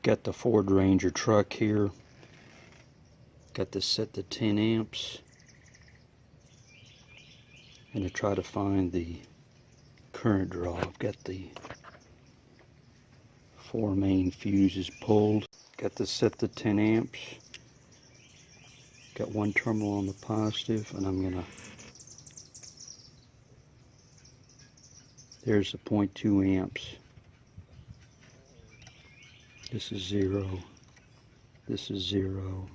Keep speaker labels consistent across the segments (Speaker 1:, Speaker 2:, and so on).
Speaker 1: Got the Ford Ranger truck here. Got this set to 10 amps. And to try to find the current draw, I've got the 4 main fuses pulled. Got this set to 10 amps. Got one terminal on the positive, and I'm gonna, there's the 0.2 amps. This is 0. This is 0.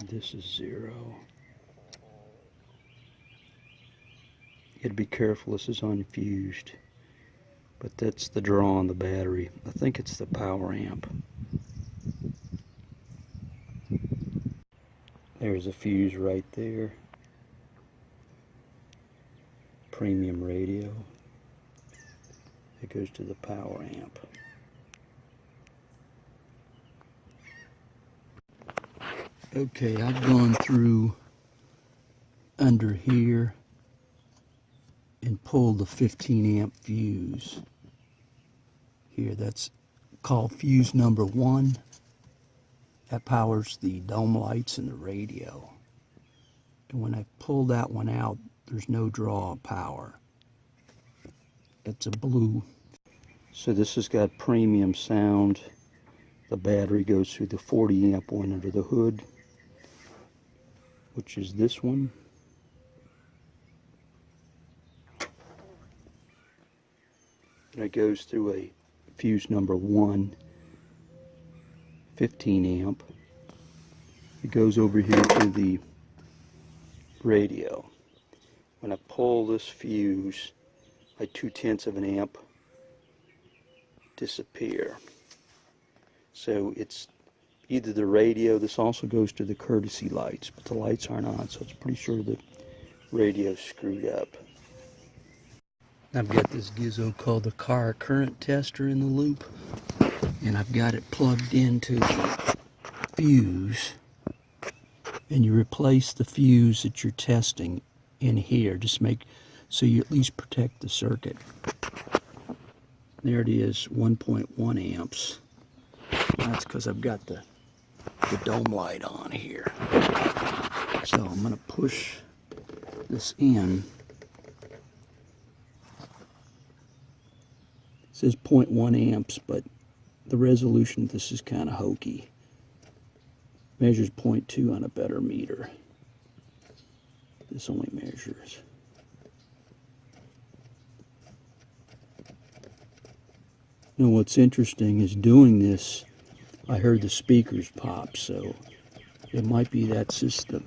Speaker 1: This is 0. You gotta be careful, this is unfused. But that's the draw on the battery. I think it's the power amp. There's a fuse right there. Premium radio. It goes to the power amp. Okay, I've gone through under here and pulled the 15 amp fuse. Here, that's called fuse number 1. That powers the dome lights and the radio. And when I pull that one out, there's no draw of power. It's a blue. So this has got premium sound. The battery goes through the 40 amp one under the hood, which is this one. And it goes through a fuse number 1, 15 amp. It goes over here to the radio. When I pull this fuse, my 2/10 of an amp disappear. So it's either the radio, this also goes to the courtesy lights, but the lights aren't on, so it's pretty sure the radio's screwed up. I've got this gizmo called the car current tester in the loop, and I've got it plugged into the fuse, and you replace the fuse that you're testing in here, just make so you at least protect the circuit. There it is, 1.1 amps. That's because I've got the dome light on here. So I'm going to push this in. It says 0.1 amps, but the resolution of this is kind of hokey. Measures 0.2 on a better meter. This only measures. Now what's interesting is doing this, I heard the speakers pop, so it might be that's just the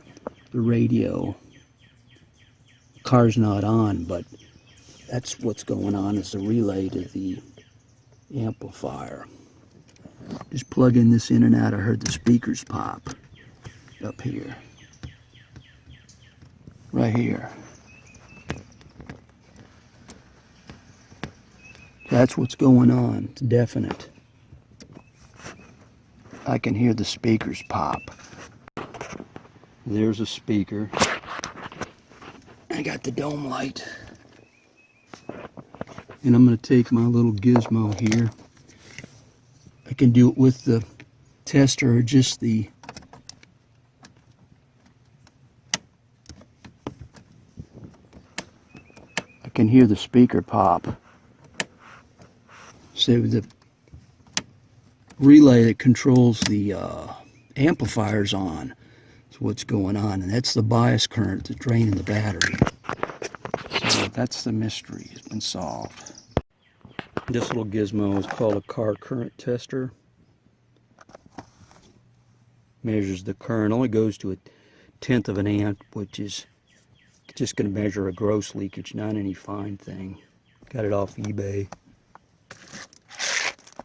Speaker 1: radio. The car's not on, but that's what's going on, is the relay to the amplifier. Just plugging this in and out, I heard the speakers pop up here. Right here. That's what's going on. It's definite. I can hear the speakers pop. There's a speaker. I got the dome light. And I'm going to take my little gizmo here. I can do it with the tester or just the I can hear the speaker pop. So the relay that controls the amplifier's on. That's what's going on, and that's the bias current that's draining the battery. So that's the mystery. It's been solved. This little gizmo is called a car current tester. Measures the current. Only goes to 1/10 of an amp, which is just going to measure a gross leakage, not any fine thing. Got it off eBay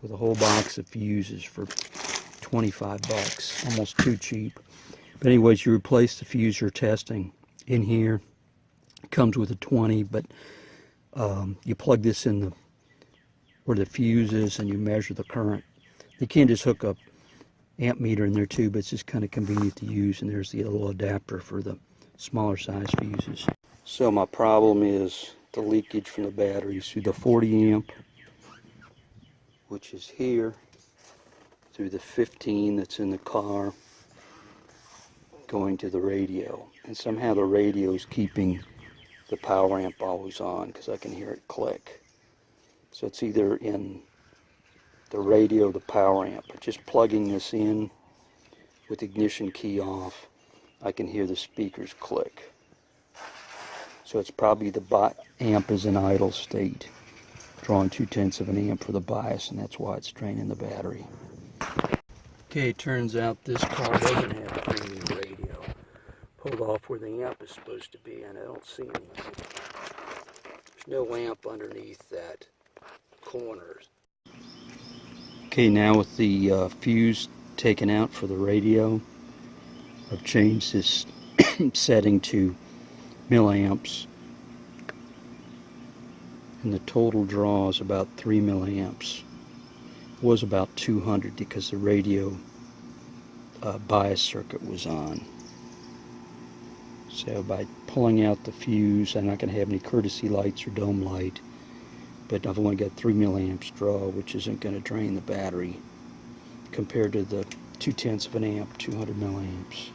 Speaker 1: with a whole box of fuses for 25 bucks, almost too cheap. But anyways, you replace the fuse you're testing in here. It comes with a 20, but you plug this in where the fuse is and you measure the current. You can't just hook up amp meter in there too, but it's just kind of convenient to use, and there's the little adapter for the smaller size fuses. So my problem is the leakage from the batteries through the 40 amp which is here, through the 15 that's in the car, going to the radio. And somehow the radio is keeping the power amp always on because I can hear it click. So it's either in the radio or the power amp. But just plugging this in with ignition key off, I can hear the speakers click. So it's probably the amp is in idle state, drawing 2/10 of an amp for the bias, and that's why it's draining the battery. Okay, turns out this car doesn't have a premium radio. Pulled off where the amp is supposed to be, and I don't see anything. There's no amp underneath that corner. Okay, now with the fuse taken out for the radio, I've changed this setting to milliamps, and the total draw is about 3 milliamps. It was about 200 because the radio bias circuit was on. So by pulling out the fuse, I'm not going to have any courtesy lights or dome light, but I've only got 3 milliamps draw, which isn't going to drain the battery compared to the 2/10 of an amp, 200 milliamps.